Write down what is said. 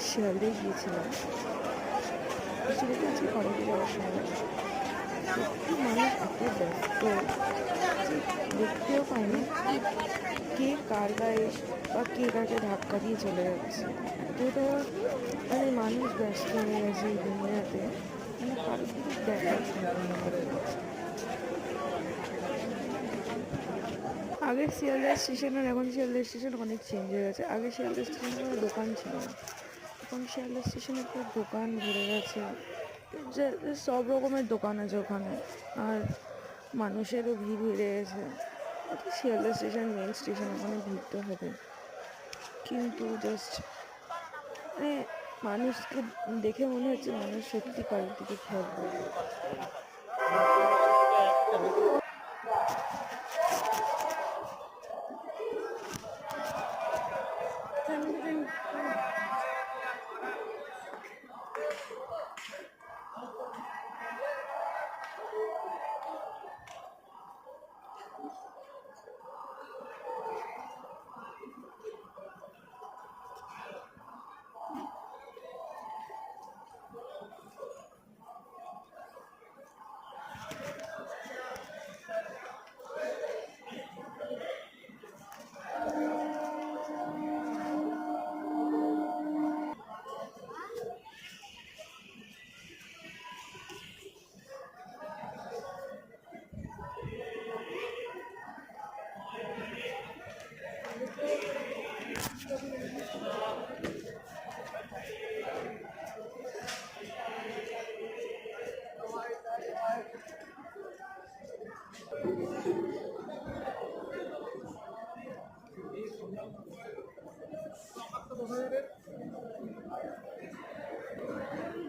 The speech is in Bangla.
শিয়ালদায় গিয়েছিলাম কিছুদিন আজকে কলেজে যাওয়ার সময়। সত্যি মানুষ এত ব্যস্ত যে দেখতেও পায় না কে কার গায়ে বা কে কাকে ধাক্কা দিয়ে চলে যাচ্ছে। এতটা মানে মানুষ ব্যস্ত হয়ে গেছে এই দুনিয়াতে, মানে কারোর দিকে দেখার থাকে না কারোর কাছে। আগের শিয়ালদা স্টেশন আর এখন শিয়ালদা স্টেশন অনেক চেঞ্জ হয়ে গেছে। আগে শিয়ালদা স্টেশনে কোনো দোকান ছিল না, এখন শিয়ালদা স্টেশনে পুরো দোকান ভরে গেছে। যে সব রকমের দোকান আছে ওখানে, আর মানুষেরও ভিড় বেড়ে গেছে। শিয়ালদা স্টেশন মেন স্টেশন, ওখানে ভিড় তো হবে, কিন্তু জাস্ট মানে মানুষকে দেখে মনে হচ্ছে মানুষ সত্যি কারোর দিকে খেয়াল করে।